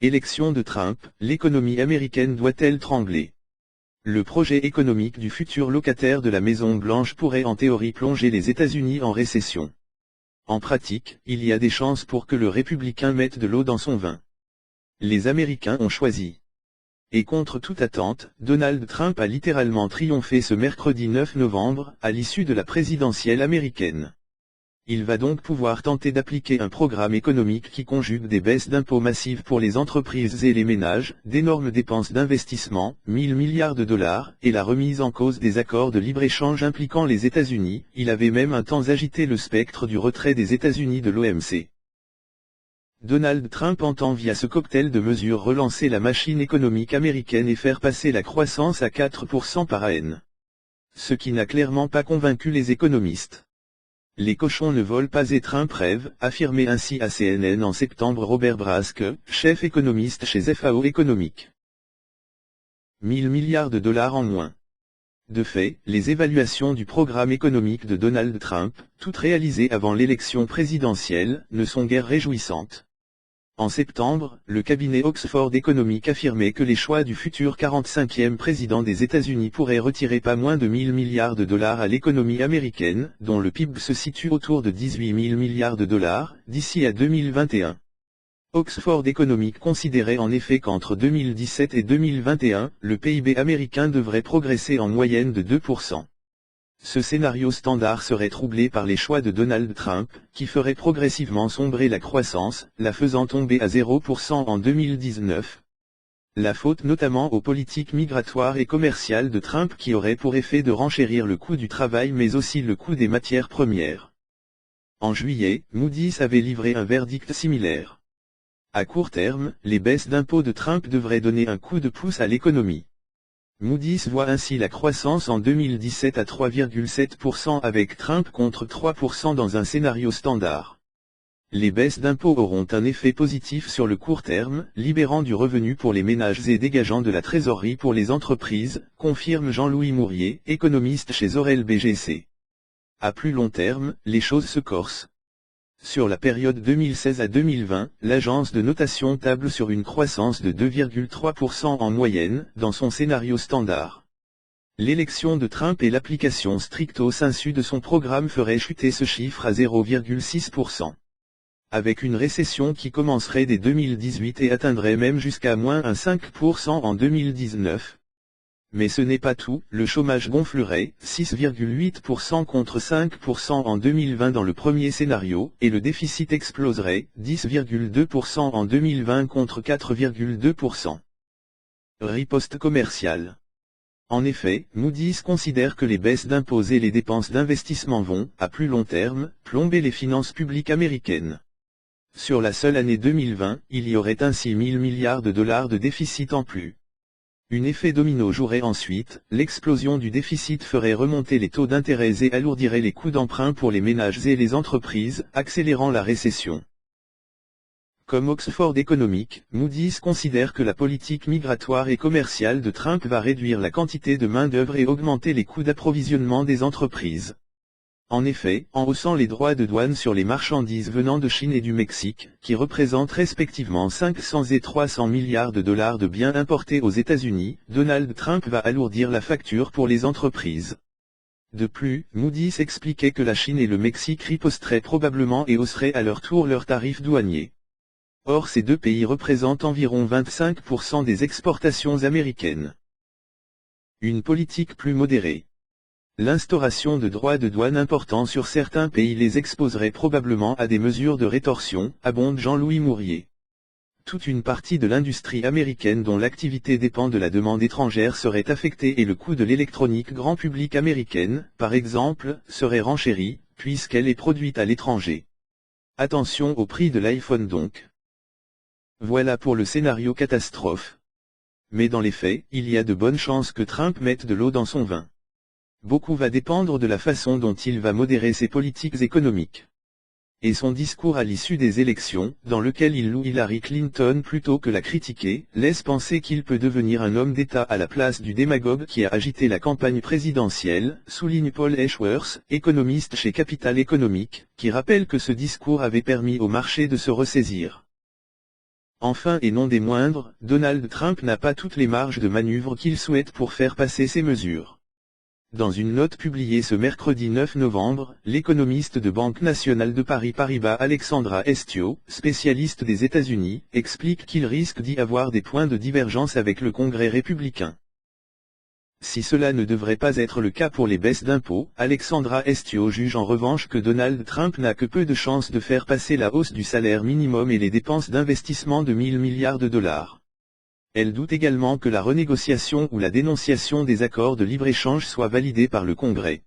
Élection de Trump, l'économie américaine doit-elle trembler? Le projet économique du futur locataire de la Maison-Blanche pourrait en théorie plonger les États-Unis en récession. En pratique, il y a des chances pour que le républicain mette de l'eau dans son vin. Les Américains ont choisi. Et contre toute attente, Donald Trump a littéralement triomphé ce mercredi 9 novembre, à l'issue de la présidentielle américaine. Il va donc pouvoir tenter d'appliquer un programme économique qui conjugue des baisses d'impôts massives pour les entreprises et les ménages, d'énormes dépenses d'investissement, 1000 milliards de dollars, et la remise en cause des accords de libre-échange impliquant les États-Unis. Il avait même un temps agité le spectre du retrait des États-Unis de l'OMC. Donald Trump entend via ce cocktail de mesures relancer la machine économique américaine et faire passer la croissance à 4% par an. Ce qui n'a clairement pas convaincu les économistes. Les cochons ne volent pas et Trump rêve, affirmait ainsi à CNN en septembre Robert Braske, chef économiste chez FAO Économique. 1000 milliards de dollars en moins. De fait, les évaluations du programme économique de Donald Trump, toutes réalisées avant l'élection présidentielle, ne sont guère réjouissantes. En septembre, le cabinet Oxford Economics affirmait que les choix du futur 45e président des États-Unis pourraient retirer pas moins de 1000 milliards de dollars à l'économie américaine, dont le PIB se situe autour de 18 000 milliards de dollars, d'ici à 2021. Oxford Economics considérait en effet qu'entre 2017 et 2021, le PIB américain devrait progresser en moyenne de 2%. Ce scénario standard serait troublé par les choix de Donald Trump, qui ferait progressivement sombrer la croissance, la faisant tomber à 0% en 2019. La faute notamment aux politiques migratoires et commerciales de Trump qui auraient pour effet de renchérir le coût du travail mais aussi le coût des matières premières. En juillet, Moody's avait livré un verdict similaire. À court terme, les baisses d'impôts de Trump devraient donner un coup de pouce à l'économie. Moody's voit ainsi la croissance en 2017 à 3,7% avec Trump contre 3% dans un scénario standard. Les baisses d'impôts auront un effet positif sur le court terme, libérant du revenu pour les ménages et dégageant de la trésorerie pour les entreprises, confirme Jean-Louis Mourier, économiste chez Orel BGC. À plus long terme, les choses se corsent. Sur la période 2016 à 2020, l'agence de notation table sur une croissance de 2,3% en moyenne, dans son scénario standard. L'élection de Trump et l'application stricto sensu de son programme feraient chuter ce chiffre à 0,6%. Avec une récession qui commencerait dès 2018 et atteindrait même jusqu'à moins 5% en 2019. Mais ce n'est pas tout, le chômage gonflerait, 6,8% contre 5% en 2020 dans le premier scénario, et le déficit exploserait, 10,2% en 2020 contre 4,2%. Riposte commerciale. En effet, Moody's considère que les baisses d'impôts et les dépenses d'investissement vont, à plus long terme, plomber les finances publiques américaines. Sur la seule année 2020, il y aurait ainsi 1000 milliards de dollars de déficit en plus. Un effet domino jouerait ensuite, l'explosion du déficit ferait remonter les taux d'intérêt et alourdirait les coûts d'emprunt pour les ménages et les entreprises, accélérant la récession. Comme Oxford Economics, Moody's considère que la politique migratoire et commerciale de Trump va réduire la quantité de main-d'œuvre et augmenter les coûts d'approvisionnement des entreprises. En effet, en haussant les droits de douane sur les marchandises venant de Chine et du Mexique, qui représentent respectivement 500 et 300 milliards de dollars de biens importés aux États-Unis, Donald Trump va alourdir la facture pour les entreprises. De plus, Moody's expliquait que la Chine et le Mexique riposteraient probablement et hausseraient à leur tour leurs tarifs douaniers. Or ces deux pays représentent environ 25% des exportations américaines. Une politique plus modérée. L'instauration de droits de douane importants sur certains pays les exposerait probablement à des mesures de rétorsion, abonde Jean-Louis Mourier. Toute une partie de l'industrie américaine dont l'activité dépend de la demande étrangère serait affectée et le coût de l'électronique grand public américaine, par exemple, serait renchéri, puisqu'elle est produite à l'étranger. Attention au prix de l'iPhone donc. Voilà pour le scénario catastrophe. Mais dans les faits, il y a de bonnes chances que Trump mette de l'eau dans son vin. Beaucoup va dépendre de la façon dont il va modérer ses politiques économiques. Et son discours à l'issue des élections, dans lequel il loue Hillary Clinton plutôt que la critiquer, laisse penser qu'il peut devenir un homme d'État à la place du démagogue qui a agité la campagne présidentielle, souligne Paul Ashworth, économiste chez Capital Economic, qui rappelle que ce discours avait permis au marché de se ressaisir. Enfin et non des moindres, Donald Trump n'a pas toutes les marges de manœuvre qu'il souhaite pour faire passer ces mesures. Dans une note publiée ce mercredi 9 novembre, l'économiste de Banque nationale de Paris Paribas Alexandra Estio, spécialiste des États-Unis, explique qu'il risque d'y avoir des points de divergence avec le Congrès républicain. Si cela ne devrait pas être le cas pour les baisses d'impôts, Alexandra Estio juge en revanche que Donald Trump n'a que peu de chances de faire passer la hausse du salaire minimum et les dépenses d'investissement de 1000 milliards de dollars. Elle doute également que la renégociation ou la dénonciation des accords de libre-échange soit validée par le Congrès.